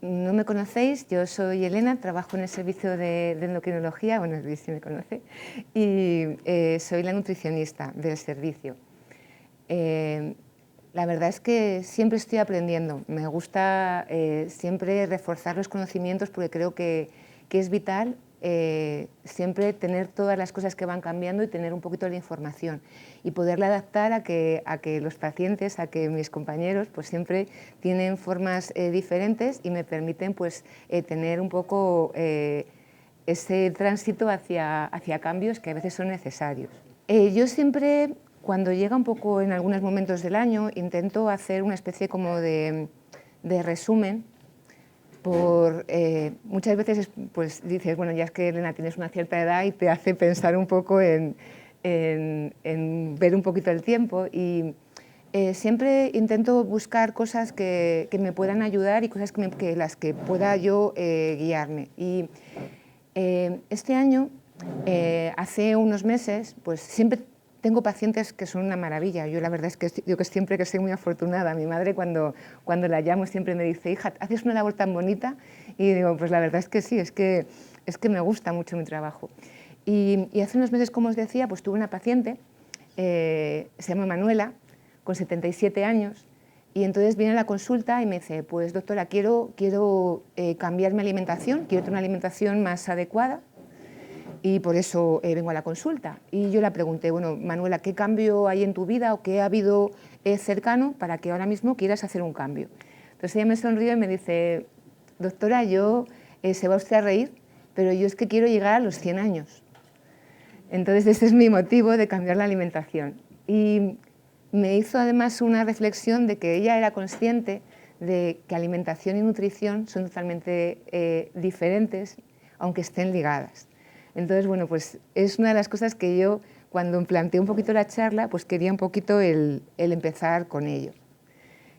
no me conocéis, yo soy Elena, trabajo en el servicio de endocrinología, bueno, Luis sí me conoce, y soy la nutricionista del servicio. La verdad es que siempre estoy aprendiendo, me gusta siempre reforzar los conocimientos porque creo que es vital siempre tener todas las cosas que van cambiando y tener un poquito de información y poderla adaptar a que los pacientes, a que mis compañeros pues siempre tienen formas diferentes y me permiten pues tener un poco ese tránsito hacia cambios que a veces son necesarios. Yo siempre, cuando llega un poco en algunos momentos del año, intento hacer una especie como de resumen. Muchas veces pues dices, bueno, ya es que Elena tienes una cierta edad y te hace pensar un poco en ver un poquito el tiempo y siempre intento buscar cosas que me puedan ayudar y cosas que las que pueda yo guiarme. Y este año, hace unos meses, pues siempre tengo pacientes que son una maravilla. Yo la verdad es que yo que siempre que soy muy afortunada. Mi madre cuando la llamo siempre me dice, hija, haces una labor tan bonita. Y digo, pues la verdad es que sí, es que me gusta mucho mi trabajo. Y hace unos meses, como os decía, pues tuve una paciente, se llama Manuela, con 77 años, y entonces viene a la consulta y me dice, pues doctora, quiero cambiar mi alimentación, quiero tener una alimentación más adecuada, y por eso vengo a la consulta. Y yo le pregunté, bueno, Manuela, ¿qué cambio hay en tu vida o qué ha habido cercano para que ahora mismo quieras hacer un cambio? Entonces ella me sonrió y me dice, doctora, se va usted a reír, pero yo es que quiero llegar a los 100 años. Entonces ese es mi motivo de cambiar la alimentación. Y me hizo además una reflexión de que ella era consciente de que alimentación y nutrición son totalmente diferentes, aunque estén ligadas. Entonces, bueno, pues es una de las cosas que yo, cuando planteé un poquito la charla, pues quería un poquito el empezar con ello.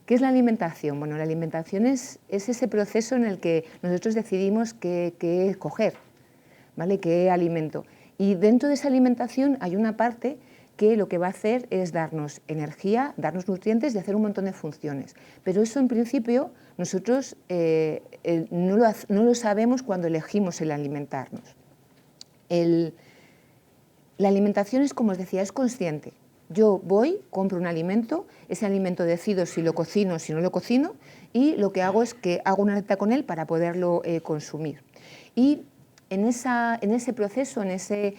¿Qué es la alimentación? Bueno, la alimentación es ese proceso en el que nosotros decidimos qué escoger, ¿vale? ¿Qué alimento? Y dentro de esa alimentación hay una parte que lo que va a hacer es darnos energía, darnos nutrientes y hacer un montón de funciones. Pero eso, en principio, nosotros no lo sabemos cuando elegimos el alimentarnos. La alimentación es, como os decía, es consciente. Yo voy, compro un alimento, ese alimento decido si lo cocino, si no lo cocino, y lo que hago es que hago una dieta con él para poderlo consumir. Y en ese proceso, en ese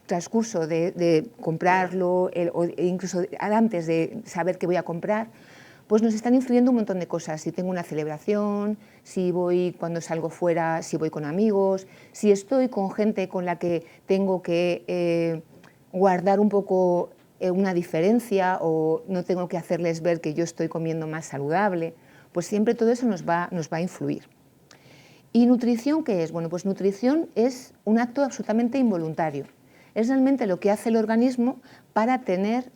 transcurso de comprarlo, o incluso antes de saber qué voy a comprar, pues nos están influyendo un montón de cosas. Si tengo una celebración, si voy cuando salgo fuera, si voy con amigos, si estoy con gente con la que tengo que guardar un poco una diferencia o no tengo que hacerles ver que yo estoy comiendo más saludable, pues siempre todo eso nos va a influir. ¿Y nutrición qué es? Bueno, pues nutrición es un acto absolutamente involuntario. Es realmente lo que hace el organismo para tener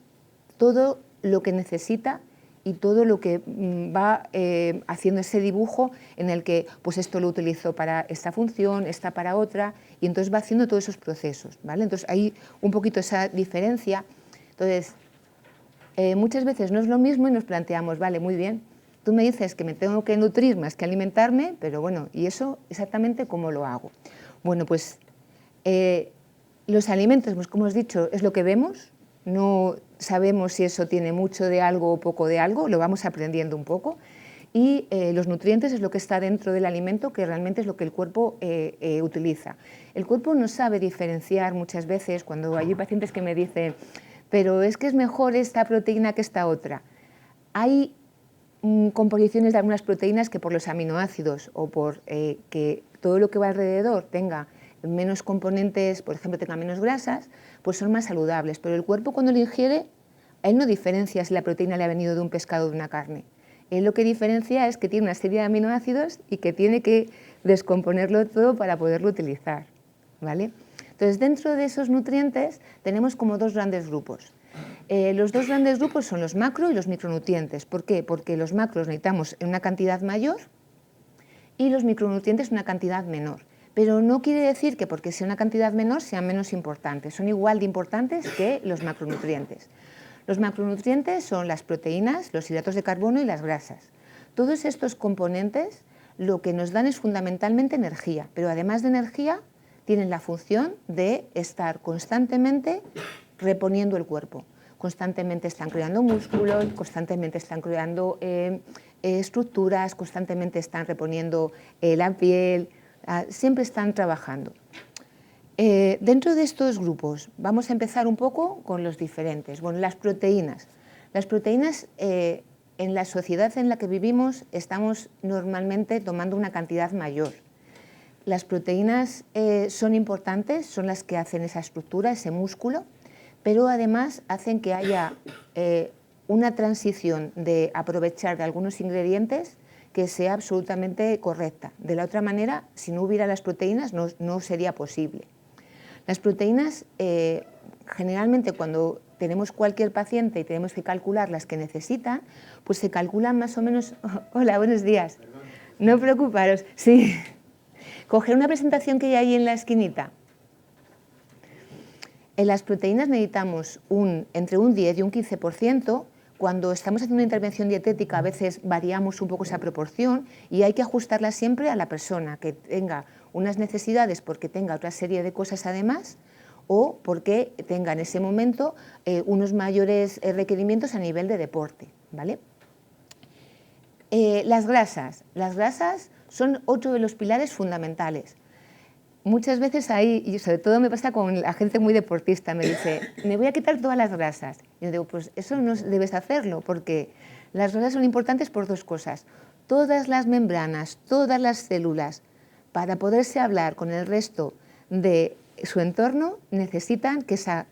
todo lo que necesita y todo lo que va haciendo ese dibujo en el que pues esto lo utilizo para esta función, esta para otra, y entonces va haciendo todos esos procesos, ¿vale? Entonces hay un poquito esa diferencia. Entonces, muchas veces no es lo mismo y nos planteamos, vale, muy bien, tú me dices que me tengo que nutrir más que alimentarme, pero bueno, ¿y eso exactamente cómo lo hago? Bueno, pues los alimentos, pues como os he dicho, es lo que vemos. No sabemos si eso tiene mucho de algo o poco de algo, lo vamos aprendiendo un poco. Y los nutrientes es lo que está dentro del alimento, que realmente es lo que el cuerpo utiliza. El cuerpo no sabe diferenciar muchas veces, cuando hay pacientes que me dicen, pero es que es mejor esta proteína que esta otra. Hay composiciones de algunas proteínas que por los aminoácidos o por que todo lo que va alrededor tenga menos componentes, por ejemplo, tenga menos grasas, pues son más saludables. Pero el cuerpo, cuando lo ingiere, él no diferencia si la proteína le ha venido de un pescado o de una carne. Él lo que diferencia es que tiene una serie de aminoácidos y que tiene que descomponerlo todo para poderlo utilizar, ¿vale? Entonces, dentro de esos nutrientes tenemos como dos grandes grupos. Los dos grandes grupos son los macro y los micronutrientes. ¿Por qué? Porque los macros necesitamos en una cantidad mayor y los micronutrientes una cantidad menor. Pero no quiere decir que porque sea una cantidad menor sean menos importantes. Son igual de importantes que los macronutrientes. Los macronutrientes son las proteínas, los hidratos de carbono y las grasas. Todos estos componentes lo que nos dan es fundamentalmente energía, pero además de energía tienen la función de estar constantemente reponiendo el cuerpo. Constantemente están creando músculos, constantemente están creando estructuras, constantemente están reponiendo la piel, siempre están trabajando. Dentro de estos grupos vamos a empezar un poco con los diferentes. Bueno, las proteínas. Las proteínas en la sociedad en la que vivimos estamos normalmente tomando una cantidad mayor. Las proteínas son importantes, son las que hacen esa estructura, ese músculo, pero además hacen que haya una transición de aprovechar de algunos ingredientes que sea absolutamente correcta. De la otra manera, si no hubiera las proteínas, no sería posible. Las proteínas, generalmente cuando tenemos cualquier paciente y tenemos que calcular las que necesitan, pues se calculan más o menos... Hola, buenos días. No preocuparos. Sí. Coger una presentación que hay ahí en la esquinita. En las proteínas necesitamos entre un 10 y un 15%. Cuando estamos haciendo una intervención dietética a veces variamos un poco esa proporción y hay que ajustarla siempre a la persona, que tenga unas necesidades porque tenga otra serie de cosas además o porque tenga en ese momento unos mayores requerimientos a nivel de deporte, ¿vale? Las grasas son otro de los pilares fundamentales. Muchas veces ahí, y sobre todo me pasa con la gente muy deportista, me dice, me voy a quitar todas las grasas. Y yo digo, pues eso no debes hacerlo, porque las grasas son importantes por dos cosas. Todas las membranas, todas las células, para poderse hablar con el resto de su entorno, necesitan que esa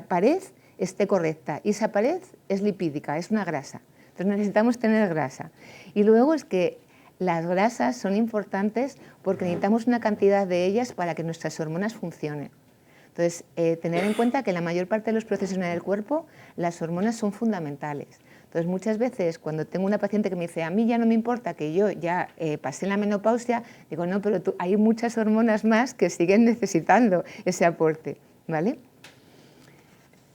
pared esté correcta. Y esa pared es lipídica, es una grasa. Entonces necesitamos tener grasa. Y luego es que las grasas son importantes porque necesitamos una cantidad de ellas para que nuestras hormonas funcionen. Entonces, tener en cuenta que la mayor parte de los procesos en el cuerpo, las hormonas son fundamentales. Entonces, muchas veces cuando tengo una paciente que me dice, a mí ya no me importa que yo ya pasé la menopausia, digo, no, pero hay muchas hormonas más que siguen necesitando ese aporte, ¿vale?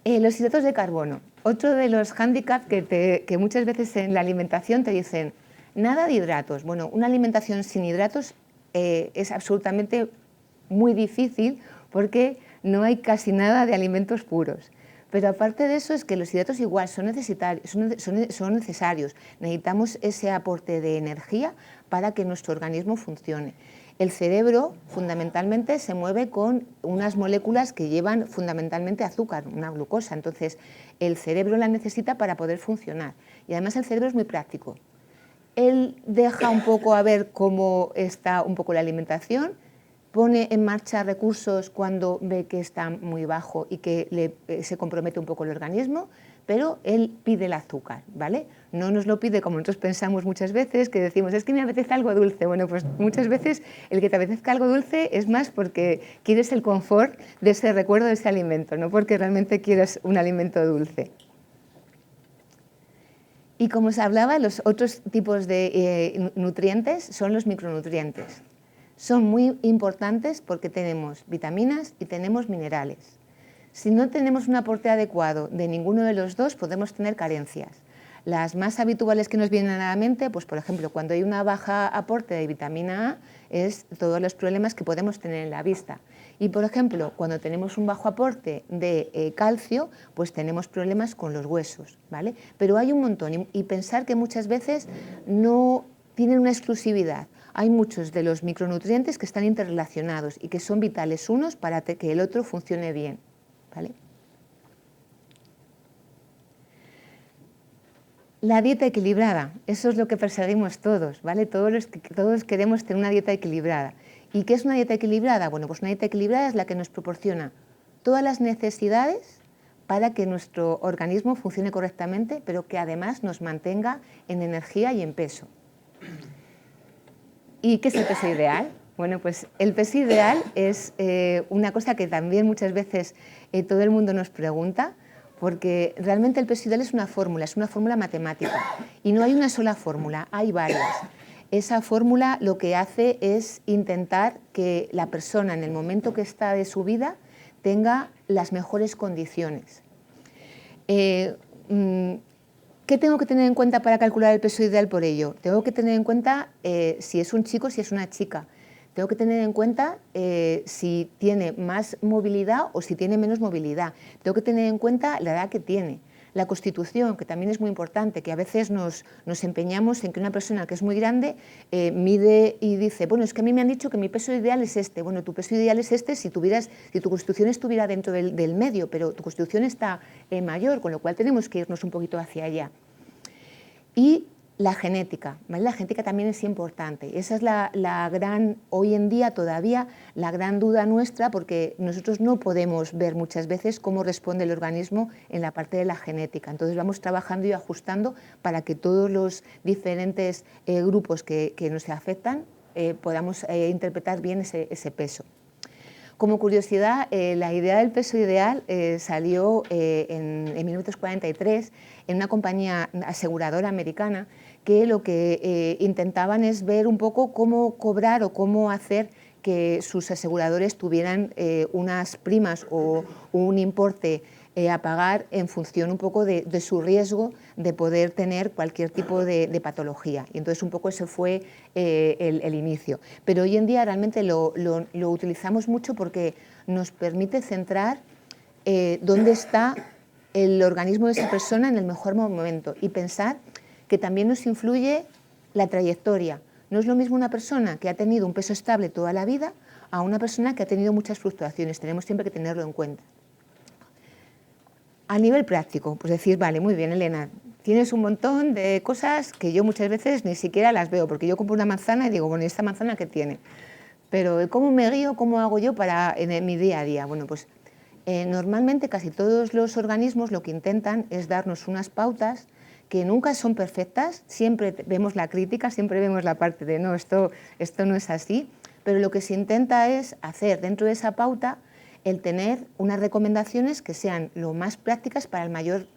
Los hidratos de carbono. Otro de los hándicaps que muchas veces en la alimentación te dicen, nada de hidratos. Bueno, una alimentación sin hidratos es absolutamente muy difícil porque no hay casi nada de alimentos puros. Pero aparte de eso es que los hidratos igual son necesarios. Necesitamos ese aporte de energía para que nuestro organismo funcione. El cerebro fundamentalmente se mueve con unas moléculas que llevan fundamentalmente azúcar, una glucosa. Entonces el cerebro la necesita para poder funcionar. Y además el cerebro es muy práctico. Él deja un poco a ver cómo está un poco la alimentación, pone en marcha recursos cuando ve que está muy bajo y que se compromete un poco el organismo, pero él pide el azúcar, ¿vale? No nos lo pide como nosotros pensamos muchas veces, que decimos, es que me apetece algo dulce. Bueno, pues muchas veces el que te apetezca algo dulce es más porque quieres el confort de ese recuerdo de ese alimento, no porque realmente quieras un alimento dulce. Y como os hablaba, los otros tipos de nutrientes son los micronutrientes. Son muy importantes porque tenemos vitaminas y tenemos minerales. Si no tenemos un aporte adecuado de ninguno de los dos, podemos tener carencias. Las más habituales que nos vienen a la mente, pues por ejemplo, cuando hay una baja aporte de vitamina A, es todos los problemas que podemos tener en la vista. Y por ejemplo, cuando tenemos un bajo aporte de calcio, pues tenemos problemas con los huesos, ¿vale? Pero hay un montón y pensar que muchas veces no tienen una exclusividad. Hay muchos de los micronutrientes que están interrelacionados y que son vitales unos para que el otro funcione bien, ¿vale? La dieta equilibrada, eso es lo que perseguimos todos, ¿vale? Todos queremos tener una dieta equilibrada. ¿Y qué es una dieta equilibrada? Bueno, pues una dieta equilibrada es la que nos proporciona todas las necesidades para que nuestro organismo funcione correctamente, pero que además nos mantenga en energía y en peso. ¿Y qué es el peso ideal? Bueno, pues el peso ideal es una cosa que también muchas veces todo el mundo nos pregunta, porque realmente el peso ideal es una fórmula matemática, y no hay una sola fórmula, hay varias. Esa fórmula lo que hace es intentar que la persona en el momento que está de su vida tenga las mejores condiciones. ¿Qué tengo que tener en cuenta para calcular el peso ideal por ello? Tengo que tener en cuenta si es un chico, si es una chica. Tengo que tener en cuenta si tiene más movilidad o si tiene menos movilidad. Tengo que tener en cuenta la edad que tiene. La constitución, que también es muy importante, que a veces nos empeñamos en que una persona que es muy grande mide y dice, bueno, es que a mí me han dicho que mi peso ideal es este. Bueno, tu peso ideal es este si tu constitución estuviera dentro del medio, pero tu constitución está mayor, con lo cual tenemos que irnos un poquito hacia allá. Y la genética, ¿vale? La genética también es importante. Esa es la gran, hoy en día todavía, la gran duda nuestra, porque nosotros no podemos ver muchas veces cómo responde el organismo en la parte de la genética. Entonces vamos trabajando y ajustando para que todos los diferentes grupos que nos afectan podamos interpretar bien ese peso. Como curiosidad, la idea del peso ideal salió en 1943 en una compañía aseguradora americana que lo que intentaban es ver un poco cómo cobrar o cómo hacer que sus aseguradores tuvieran unas primas o un importe a pagar en función un poco de su riesgo de poder tener cualquier tipo de patología. Y entonces un poco ese fue el inicio. Pero hoy en día realmente lo utilizamos mucho porque nos permite centrar dónde está el organismo de esa persona en el mejor momento y pensar que también nos influye la trayectoria. No es lo mismo una persona que ha tenido un peso estable toda la vida a una persona que ha tenido muchas fluctuaciones. Tenemos siempre que tenerlo en cuenta. A nivel práctico, pues decir, vale, muy bien, Elena, tienes un montón de cosas que yo muchas veces ni siquiera las veo, porque yo compro una manzana y digo, bueno, ¿y esta manzana qué tiene? Pero ¿cómo me guío, cómo hago yo en mi día a día? Bueno, pues normalmente casi todos los organismos lo que intentan es darnos unas pautas que nunca son perfectas, siempre vemos la crítica, siempre vemos la parte de no, esto no es así, pero lo que se intenta es hacer dentro de esa pauta el tener unas recomendaciones que sean lo más prácticas para el mayor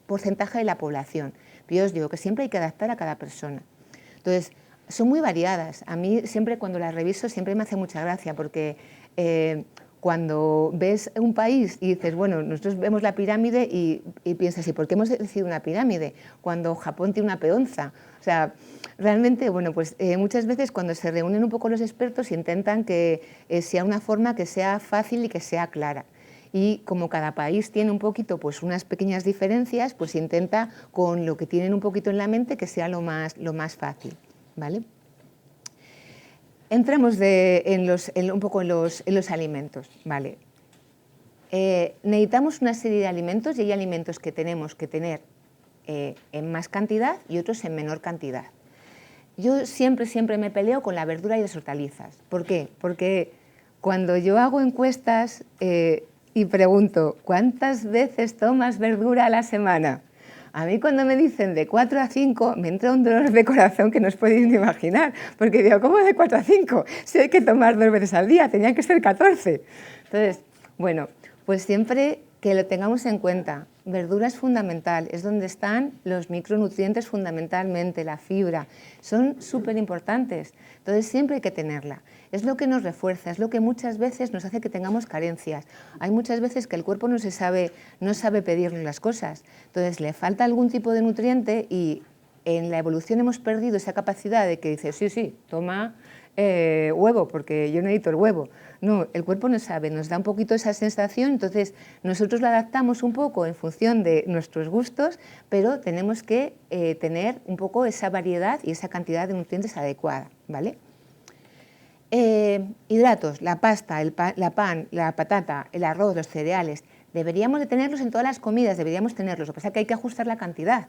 porcentaje de la población. Pero yo os digo que siempre hay que adaptar a cada persona. Entonces, son muy variadas. A mí siempre cuando las reviso siempre me hace mucha gracia porque cuando ves un país y dices, bueno, nosotros vemos la pirámide y piensas, ¿y por qué hemos decidido una pirámide cuando Japón tiene una peonza? O sea, realmente, bueno, pues muchas veces cuando se reúnen un poco los expertos intentan que sea una forma que sea fácil y que sea clara. Y como cada país tiene un poquito, pues unas pequeñas diferencias, pues intenta con lo que tienen un poquito en la mente que sea lo más fácil, ¿vale? Entramos un poco en los alimentos, ¿vale? Necesitamos una serie de alimentos y hay alimentos que tenemos que tener en más cantidad y otros en menor cantidad. Yo siempre me peleo con la verdura y las hortalizas. ¿Por qué? Porque cuando yo hago encuestas y pregunto, ¿cuántas veces tomas verdura a la semana? A mí cuando me dicen de 4 a 5 me entra un dolor de corazón que no os podéis ni imaginar, porque digo, ¿cómo de 4 a 5? Si hay que tomar 2 veces al día, tenían que ser 14. Entonces, bueno, pues siempre que lo tengamos en cuenta, verdura es fundamental, es donde están los micronutrientes fundamentalmente, la fibra, son súper importantes, entonces siempre hay que tenerla. Es lo que nos refuerza, es lo que muchas veces nos hace que tengamos carencias. Hay muchas veces que el cuerpo no sabe pedirle las cosas, entonces le falta algún tipo de nutriente y en la evolución hemos perdido esa capacidad de que dices, sí, toma huevo, porque yo necesito el huevo. No, el cuerpo no sabe, nos da un poquito esa sensación, entonces nosotros la adaptamos un poco en función de nuestros gustos, pero tenemos que tener un poco esa variedad y esa cantidad de nutrientes adecuada, ¿vale? Hidratos, la pasta, la pan, la patata, el arroz, los cereales, deberíamos de tenerlos en todas las comidas, deberíamos tenerlos, lo que pasa es que hay que ajustar la cantidad.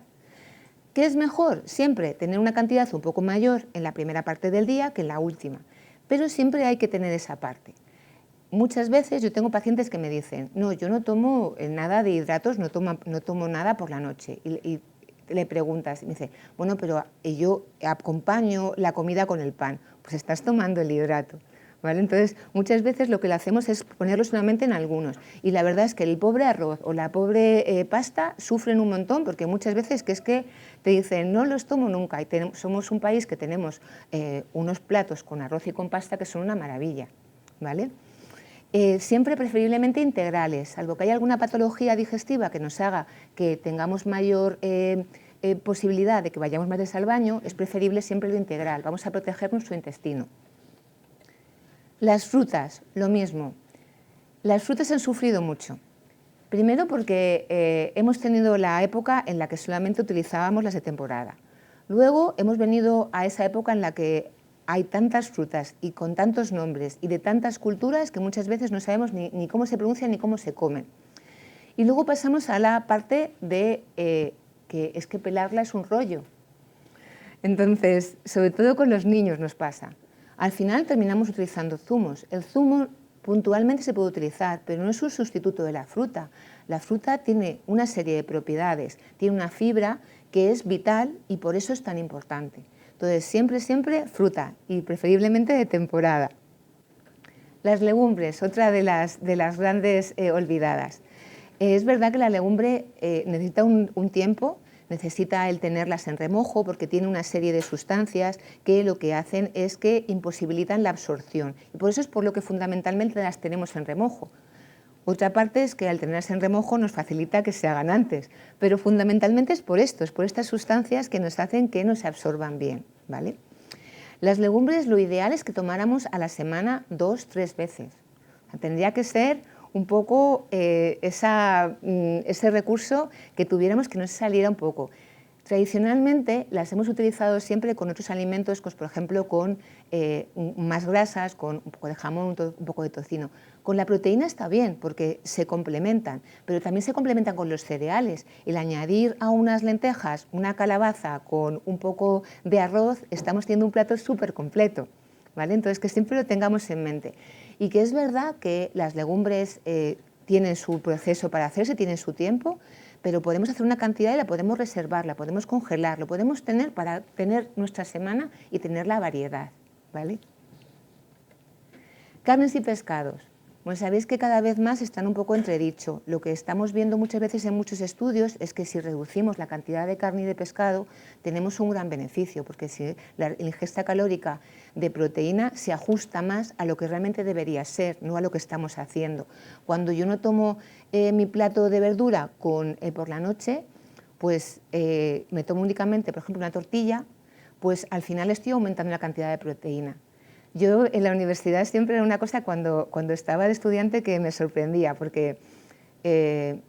¿Qué es mejor? Siempre tener una cantidad un poco mayor en la primera parte del día que en la última, pero siempre hay que tener esa parte. Muchas veces yo tengo pacientes que me dicen, no, yo no tomo nada de hidratos, no tomo nada por la noche. Y le preguntas, y me dice, bueno, pero yo acompaño la comida con el pan. Pues estás tomando el hidrato, ¿vale? Entonces, muchas veces lo que le hacemos es ponerlo solamente en algunos. Y la verdad es que el pobre arroz o la pobre pasta sufren un montón, porque muchas veces que es que te dicen, no los tomo nunca. Y somos un país que tenemos unos platos con arroz y con pasta que son una maravilla, ¿vale? Siempre preferiblemente integrales, salvo que haya alguna patología digestiva que nos haga que tengamos mayor posibilidad de que vayamos más veces al baño, es preferible siempre lo integral, vamos a proteger nuestro intestino. Las frutas, lo mismo. Las frutas han sufrido mucho. Primero porque hemos tenido la época en la que solamente utilizábamos las de temporada. Luego hemos venido a esa época en la que hay tantas frutas y con tantos nombres y de tantas culturas que muchas veces no sabemos ni cómo se pronuncian ni cómo se comen. Y luego pasamos a la parte de que es que pelarla es un rollo. Entonces, sobre todo con los niños nos pasa. Al final terminamos utilizando zumos. El zumo puntualmente se puede utilizar, pero no es un sustituto de la fruta. La fruta tiene una serie de propiedades, tiene una fibra que es vital y por eso es tan importante. Entonces, siempre fruta y preferiblemente de temporada. Las legumbres, otra de las grandes olvidadas. Es verdad que la legumbre necesita un tiempo, necesita el tenerlas en remojo porque tiene una serie de sustancias que lo que hacen es que imposibilitan la absorción. Y por eso es por lo que fundamentalmente las tenemos en remojo. Otra parte es que al tenerlas en remojo nos facilita que se hagan antes, pero fundamentalmente es por esto, es por estas sustancias que nos hacen que no se absorban bien, ¿vale? Las legumbres lo ideal es que tomáramos a la semana 2 o 3 veces. O sea, tendría que ser un poco ese recurso que tuviéramos que nos saliera un poco. Tradicionalmente las hemos utilizado siempre con otros alimentos, pues, por ejemplo con más grasas, con un poco de jamón, un poco de tocino. Con la proteína está bien porque se complementan, pero también se complementan con los cereales. El añadir a unas lentejas una calabaza con un poco de arroz, estamos teniendo un plato súper completo, ¿vale? Entonces que siempre lo tengamos en mente. Y que es verdad que las legumbres tienen su proceso para hacerse, tienen su tiempo, pero podemos hacer una cantidad y la podemos reservar, la podemos congelar, lo podemos tener para tener nuestra semana y tener la variedad, ¿vale? Carnes y pescados. Bueno, sabéis que cada vez más están un poco entredicho. Lo que estamos viendo muchas veces en muchos estudios es que si reducimos la cantidad de carne y de pescado tenemos un gran beneficio, porque si la ingesta calórica de proteína se ajusta más a lo que realmente debería ser, no a lo que estamos haciendo. Cuando yo no tomo mi plato de verdura por la noche, pues me tomo únicamente, por ejemplo, una tortilla, pues al final estoy aumentando la cantidad de proteína. Yo en la universidad siempre era una cosa cuando estaba de estudiante que me sorprendía, porque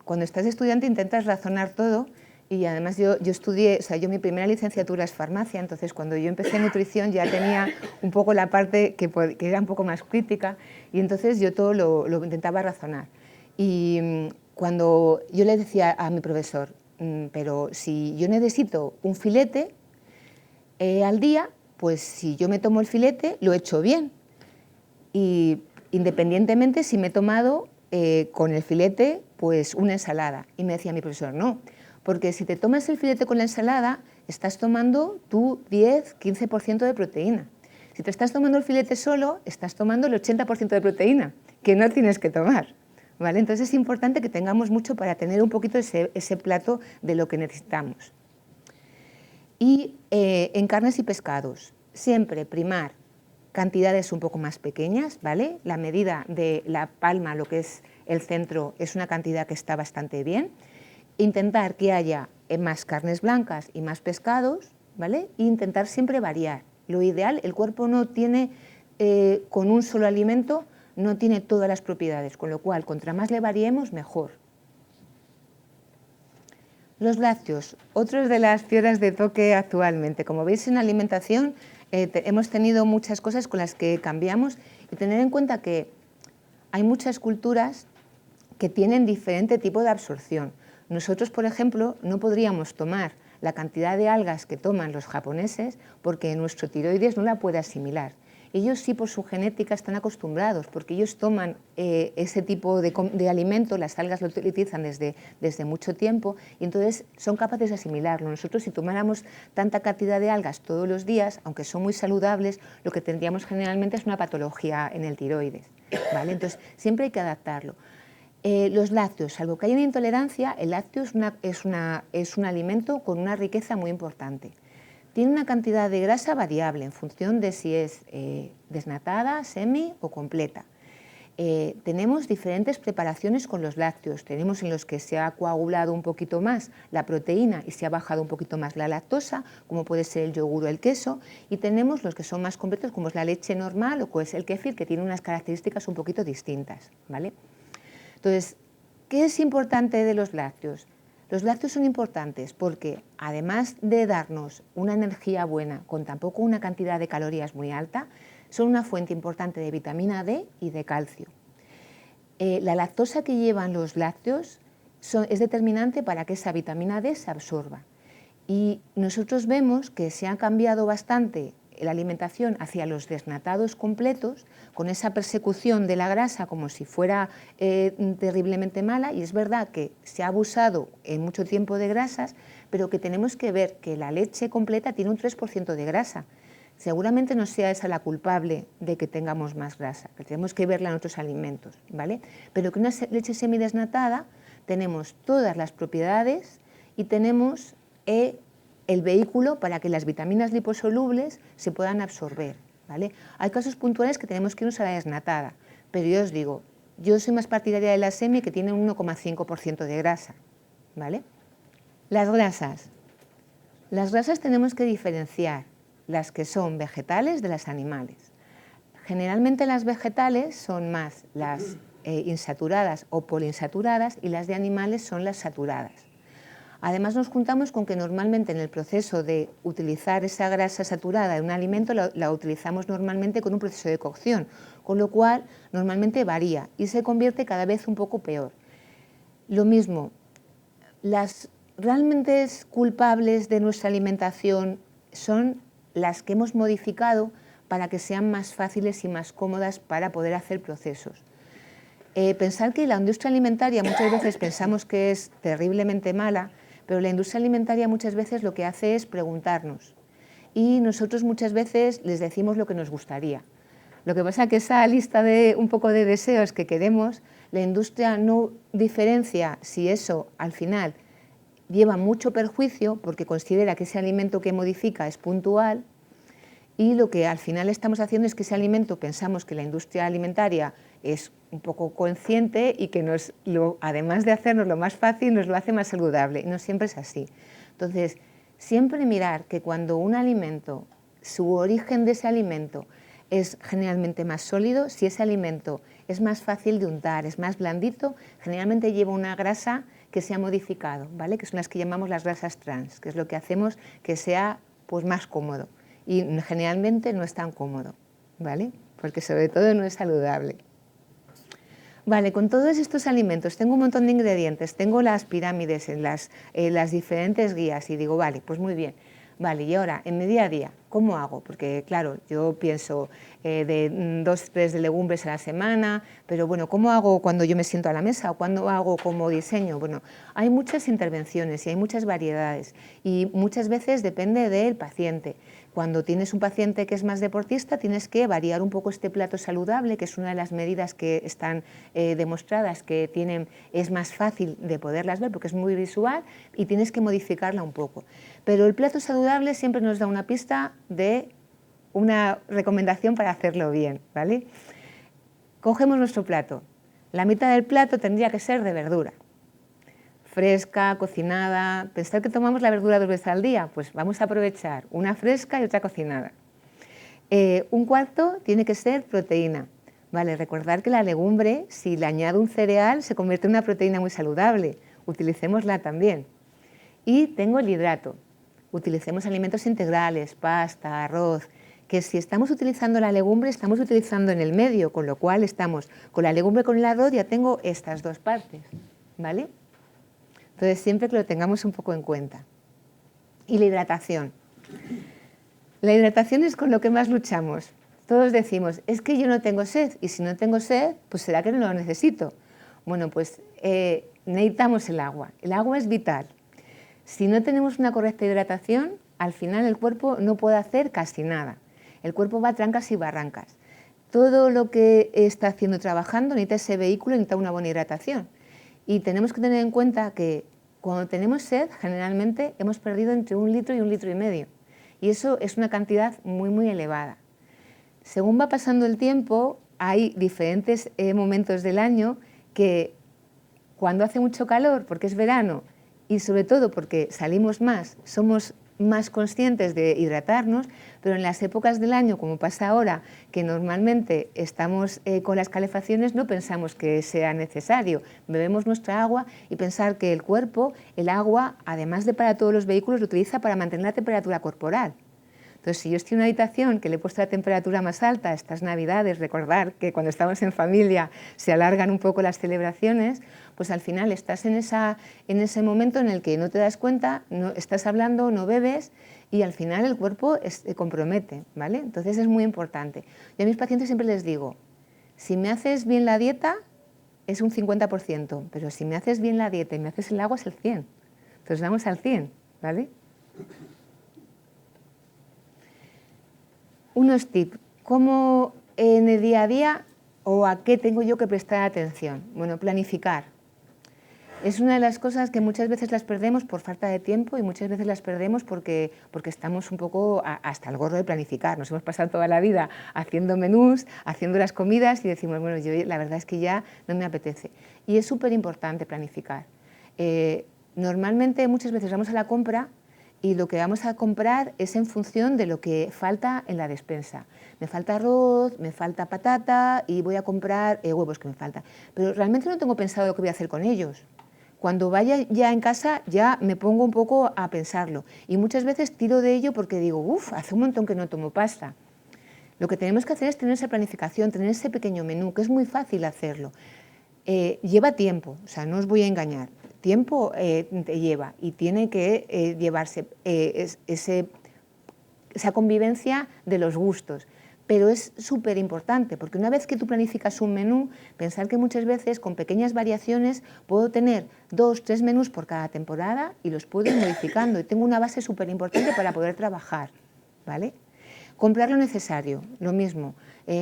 cuando estás de estudiante intentas razonar todo y además yo estudié, o sea, yo mi primera licenciatura es farmacia, entonces cuando yo empecé nutrición ya tenía un poco la parte que era un poco más crítica y entonces yo todo lo intentaba razonar. Y cuando yo le decía a mi profesor, pero si yo necesito un filete al día, pues si yo me tomo el filete, lo he hecho bien. Y independientemente si me he tomado con el filete, pues una ensalada. Y me decía mi profesor, no, porque si te tomas el filete con la ensalada, estás tomando tú 10-15% de proteína. Si te estás tomando el filete solo, estás tomando el 80% de proteína, que no tienes que tomar, ¿vale? Entonces es importante que tengamos mucho para tener un poquito ese plato de lo que necesitamos. Y en carnes y pescados, siempre primar cantidades un poco más pequeñas, ¿vale? La medida de la palma, lo que es el centro, es una cantidad que está bastante bien. Intentar que haya más carnes blancas y más pescados, ¿vale? E intentar siempre variar. Lo ideal, el cuerpo no tiene, con un solo alimento, no tiene todas las propiedades, con lo cual, contra más le variemos, mejor. Los lácteos, otros de las piedras de toque actualmente. Como veis en la alimentación hemos tenido muchas cosas con las que cambiamos y tener en cuenta que hay muchas culturas que tienen diferente tipo de absorción. Nosotros, por ejemplo, no podríamos tomar la cantidad de algas que toman los japoneses porque nuestro tiroides no la puede asimilar. Ellos sí, por su genética, están acostumbrados, porque ellos toman ese tipo de alimento, las algas lo utilizan desde mucho tiempo, y entonces son capaces de asimilarlo. Nosotros, si tomáramos tanta cantidad de algas todos los días, aunque son muy saludables, lo que tendríamos generalmente es una patología en el tiroides, ¿vale? Entonces, siempre hay que adaptarlo. Los lácteos, salvo que haya una intolerancia, el lácteo es un alimento con una riqueza muy importante. Tiene una cantidad de grasa variable en función de si es desnatada, semi o completa. tenemos diferentes preparaciones con los lácteos. Tenemos en los que se ha coagulado un poquito más la proteína y se ha bajado un poquito más la lactosa, como puede ser el yogur o el queso, y tenemos los que son más completos, como es la leche normal o es el kéfir, que tiene unas características un poquito distintas, ¿vale? Entonces, ¿qué es importante de los lácteos? Los lácteos son importantes porque, además de darnos una energía buena con tampoco una cantidad de calorías muy alta, son una fuente importante de vitamina D y de calcio. La lactosa que llevan los lácteos es determinante para que esa vitamina D se absorba. Y nosotros vemos que se ha cambiado bastante la alimentación hacia los desnatados completos, con esa persecución de la grasa como si fuera terriblemente mala, y es verdad que se ha abusado en mucho tiempo de grasas, pero que tenemos que ver que la leche completa tiene un 3% de grasa. Seguramente no sea esa la culpable de que tengamos más grasa, que tenemos que verla en otros alimentos, ¿vale? Pero que una leche semidesnatada tenemos todas las propiedades y tenemos el vehículo para que las vitaminas liposolubles se puedan absorber, ¿vale? Hay casos puntuales que tenemos que irnos a la desnatada, pero yo os digo, yo soy más partidaria de la semi, que tiene un 1,5% de grasa, ¿vale? Las grasas. Las grasas tenemos que diferenciar las que son vegetales de las animales. Generalmente las vegetales son más las insaturadas o poliinsaturadas, y las de animales son las saturadas. Además nos juntamos con que normalmente en el proceso de utilizar esa grasa saturada de un alimento la utilizamos normalmente con un proceso de cocción, con lo cual normalmente varía y se convierte cada vez un poco peor. Lo mismo, las realmente culpables de nuestra alimentación son las que hemos modificado para que sean más fáciles y más cómodas para poder hacer procesos. Pensar que la industria alimentaria muchas veces pensamos que es terriblemente mala, pero la industria alimentaria muchas veces lo que hace es preguntarnos, y nosotros muchas veces les decimos lo que nos gustaría. Lo que pasa es que esa lista de un poco de deseos que queremos, la industria no diferencia si eso al final lleva mucho perjuicio, porque considera que ese alimento que modifica es puntual, y lo que al final estamos haciendo es que ese alimento, pensamos que la industria alimentaria es un poco consciente y que además de hacernos lo más fácil, nos lo hace más saludable, y no siempre es así. Entonces, siempre mirar que cuando un alimento, su origen de ese alimento es generalmente más sólido, si ese alimento es más fácil de untar, es más blandito, generalmente lleva una grasa que se ha modificado, ¿vale? Que son las que llamamos las grasas trans, que es lo que hacemos que sea pues, más cómodo, y generalmente no es tan cómodo, ¿vale? Porque sobre todo no es saludable. Vale, con todos estos alimentos tengo un montón de ingredientes, tengo las pirámides en las diferentes guías, y digo, vale, pues muy bien. Vale, y ahora, en mi día a día, ¿cómo hago? Porque, claro, yo pienso de 2 o 3 de legumbres a la semana, pero bueno, ¿cómo hago cuando yo me siento a la mesa? ¿O cuándo hago como diseño? Bueno, hay muchas intervenciones y hay muchas variedades, y muchas veces depende del paciente. Cuando tienes un paciente que es más deportista, tienes que variar un poco este plato saludable, que es una de las medidas que están demostradas que es más fácil de poderlas ver porque es muy visual, y tienes que modificarla un poco. Pero el plato saludable siempre nos da una pista de una recomendación para hacerlo bien, ¿vale? Cogemos nuestro plato. La mitad del plato tendría que ser de verdura. Fresca, cocinada. Pensar que tomamos la verdura 2 veces al día, pues vamos a aprovechar una fresca y otra cocinada. Un cuarto tiene que ser proteína. Vale, recordar que la legumbre, si le añado un cereal, se convierte en una proteína muy saludable. Utilicémosla también. Y tengo el hidrato. Utilicemos alimentos integrales, pasta, arroz, que si estamos utilizando la legumbre, estamos utilizando en el medio, con lo cual estamos con la legumbre, con el arroz, ya tengo estas dos partes, ¿vale? Entonces, siempre que lo tengamos un poco en cuenta. Y la hidratación. La hidratación es con lo que más luchamos. Todos decimos, es que yo no tengo sed, y si no tengo sed, pues será que no lo necesito. Bueno, pues necesitamos el agua. El agua es vital. Si no tenemos una correcta hidratación, al final el cuerpo no puede hacer casi nada. El cuerpo va a trancas y barrancas. Todo lo que está haciendo trabajando necesita ese vehículo, necesita una buena hidratación. Y tenemos que tener en cuenta que cuando tenemos sed, generalmente hemos perdido entre 1 litro y 1,5 litros. Y eso es una cantidad muy, muy elevada. Según va pasando el tiempo, hay diferentes momentos del año que cuando hace mucho calor, porque es verano, y sobre todo porque salimos más, somos más conscientes de hidratarnos, pero en las épocas del año, como pasa ahora, que normalmente estamos con las calefacciones, no pensamos que sea necesario. Bebemos nuestra agua y pensar que el cuerpo, el agua, además de para todos los vehículos, lo utiliza para mantener la temperatura corporal. Entonces, si yo estoy en una habitación que le he puesto la temperatura más alta, estas Navidades, recordar que cuando estamos en familia se alargan un poco las celebraciones, pues al final estás en ese momento en el que no te das cuenta, no estás hablando, no bebes y al final el cuerpo se compromete, ¿vale? Entonces es muy importante. Yo a mis pacientes siempre les digo, si me haces bien la dieta es un 50%, pero si me haces bien la dieta y me haces el agua es el 100%. Entonces vamos al 100%, ¿vale? Unos tips, ¿cómo en el día a día o a qué tengo yo que prestar atención? Bueno, planificar. Es una de las cosas que muchas veces las perdemos por falta de tiempo y muchas veces las perdemos porque estamos un poco hasta el gorro de planificar. Nos hemos pasado toda la vida haciendo menús, haciendo las comidas y decimos, bueno, yo la verdad es que ya no me apetece. Y es súper importante planificar. Normalmente muchas veces vamos a la compra y lo que vamos a comprar es en función de lo que falta en la despensa. Me falta arroz, me falta patata y voy a comprar huevos que me faltan. Pero realmente no tengo pensado lo que voy a hacer con ellos. Cuando vaya ya en casa ya me pongo un poco a pensarlo y muchas veces tiro de ello porque digo, uff, hace un montón que no tomo pasta. Lo que tenemos que hacer es tener esa planificación, tener ese pequeño menú, que es muy fácil hacerlo. Lleva tiempo, o sea, no os voy a engañar, tiempo te lleva y tiene que llevarse esa convivencia de los gustos. Pero es súper importante, porque una vez que tú planificas un menú, pensar que muchas veces con pequeñas variaciones puedo tener 2, 3 menús por cada temporada y los puedo ir modificando y tengo una base súper importante para poder trabajar, ¿vale? Comprar lo necesario, lo mismo.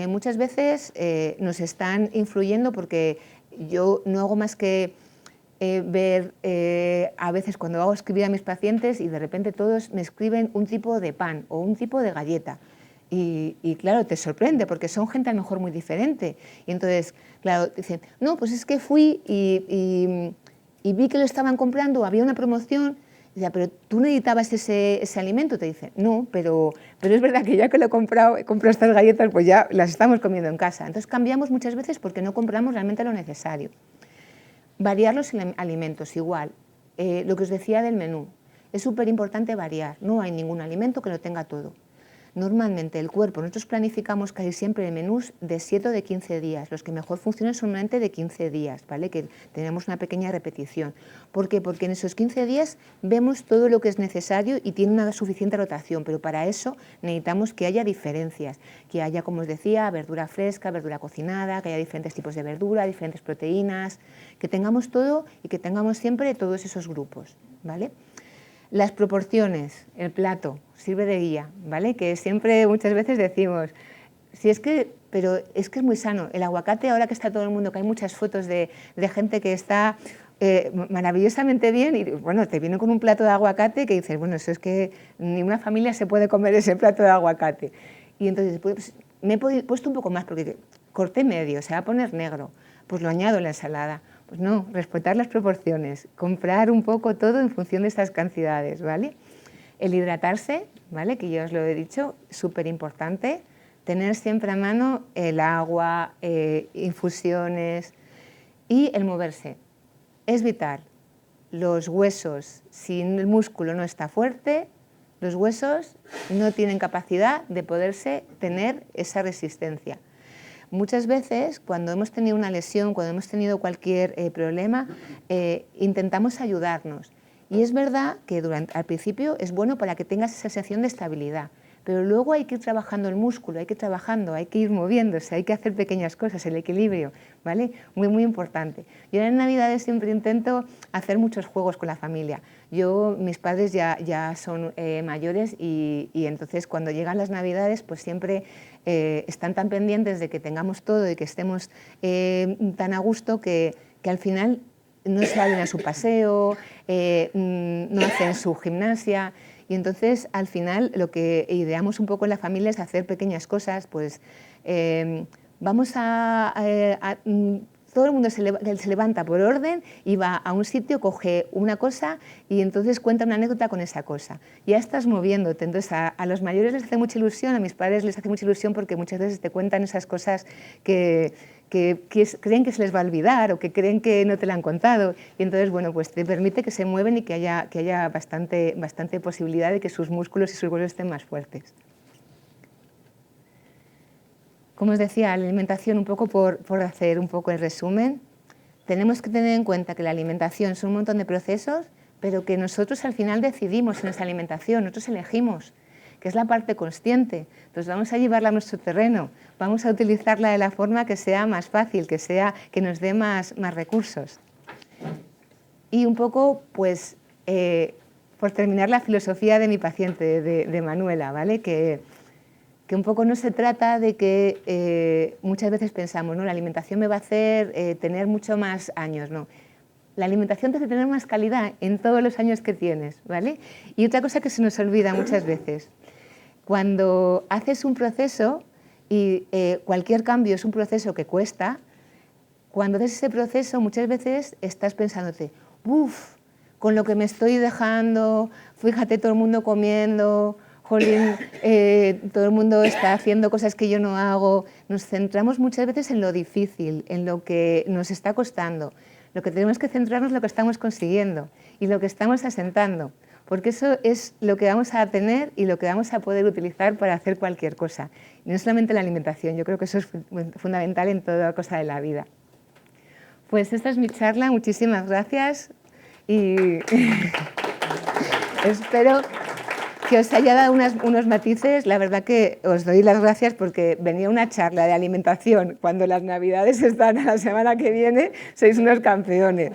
Muchas veces nos están influyendo porque yo no hago más que ver a veces cuando hago escribir a mis pacientes y de repente todos me escriben un tipo de pan o un tipo de galleta. Y claro, te sorprende porque son gente a lo mejor muy diferente. Y entonces, claro, dicen, no, pues es que fui y vi que lo estaban comprando, había una promoción. Y decía, pero tú necesitabas ese alimento, te dicen, no, pero es verdad que ya que lo he comprado estas galletas, pues ya las estamos comiendo en casa. Entonces cambiamos muchas veces porque no compramos realmente lo necesario. Variar los alimentos, igual. Lo que os decía del menú, es súper importante variar, no hay ningún alimento que lo tenga todo. Normalmente el cuerpo, nosotros planificamos casi siempre menús de 7 o de 15 días. Los que mejor funcionan son normalmente de 15 días, ¿vale? Que tenemos una pequeña repetición. ¿Por qué? Porque en esos 15 días vemos todo lo que es necesario y tiene una suficiente rotación, pero para eso necesitamos que haya diferencias, que haya, como os decía, verdura fresca, verdura cocinada, que haya diferentes tipos de verdura, diferentes proteínas, que tengamos todo y que tengamos siempre todos esos grupos, ¿vale? Las proporciones, el plato, sirve de guía, ¿vale? Que siempre muchas veces decimos, si es que, pero es que es muy sano. El aguacate, ahora que está todo el mundo, que hay muchas fotos de gente que está maravillosamente bien y bueno, te viene con un plato de aguacate que dices, bueno, eso es que ni una familia se puede comer ese plato de aguacate. Y entonces pues, me he puesto un poco más porque corté medio, se va a poner negro, pues lo añado en la ensalada. Pues no, respetar las proporciones, comprar un poco todo en función de estas cantidades, ¿vale? El hidratarse, ¿vale? Que ya os lo he dicho, súper importante. Tener siempre a mano el agua, infusiones y el moverse. Es vital. Los huesos, si el músculo no está fuerte, los huesos no tienen capacidad de poderse tener esa resistencia. Muchas veces, cuando hemos tenido una lesión, cuando hemos tenido cualquier problema, intentamos ayudarnos. Y es verdad que al principio es bueno para que tengas esa sensación de estabilidad, pero luego hay que ir trabajando el músculo, hay que ir moviéndose, hay que hacer pequeñas cosas, el equilibrio, ¿vale? Muy, muy importante. Yo en Navidades siempre intento hacer muchos juegos con la familia. Mis padres ya son mayores y entonces cuando llegan las Navidades pues siempre están tan pendientes de que tengamos todo y que estemos tan a gusto que al final no salen a su paseo, no hacen su gimnasia y entonces al final lo que ideamos un poco en la familia es hacer pequeñas cosas, pues todo el mundo se levanta por orden y va a un sitio, coge una cosa y entonces cuenta una anécdota con esa cosa. Ya estás moviéndote. Entonces a los mayores les hace mucha ilusión, a mis padres les hace mucha ilusión porque muchas veces te cuentan esas cosas que creen que se les va a olvidar o que creen que no te la han contado. Y entonces, bueno, pues te permite que se mueven y que haya bastante posibilidad de que sus músculos y sus huesos estén más fuertes. Como os decía, la alimentación, un poco por hacer un poco el resumen, tenemos que tener en cuenta que la alimentación son un montón de procesos, pero que nosotros al final decidimos en nuestra alimentación, nosotros elegimos, que es la parte consciente. Entonces vamos a llevarla a nuestro terreno, vamos a utilizarla de la forma que sea más fácil, que nos dé más recursos. Y un poco, pues, por terminar la filosofía de mi paciente, de Manuela, ¿vale? Que un poco no se trata de que muchas veces pensamos, ¿no? La alimentación me va a hacer tener mucho más años, ¿no? La alimentación te hace tener más calidad en todos los años que tienes, ¿vale? Y otra cosa que se nos olvida muchas veces, cuando haces un proceso, y cualquier cambio es un proceso que cuesta, cuando haces ese proceso muchas veces estás pensándote, uff, con lo que me estoy dejando, fíjate todo el mundo comiendo, jolín, todo el mundo está haciendo cosas que yo no hago. Nos centramos muchas veces en lo difícil, en lo que nos está costando. Lo que tenemos que centrarnos es lo que estamos consiguiendo y lo que estamos asentando, porque eso es lo que vamos a tener y lo que vamos a poder utilizar para hacer cualquier cosa. Y no solamente la alimentación, yo creo que eso es fundamental en toda cosa de la vida. Pues esta es mi charla, muchísimas gracias y espero que os haya dado unos matices. La verdad que os doy las gracias porque venía una charla de alimentación cuando las Navidades están a la semana que viene, sois unos campeones.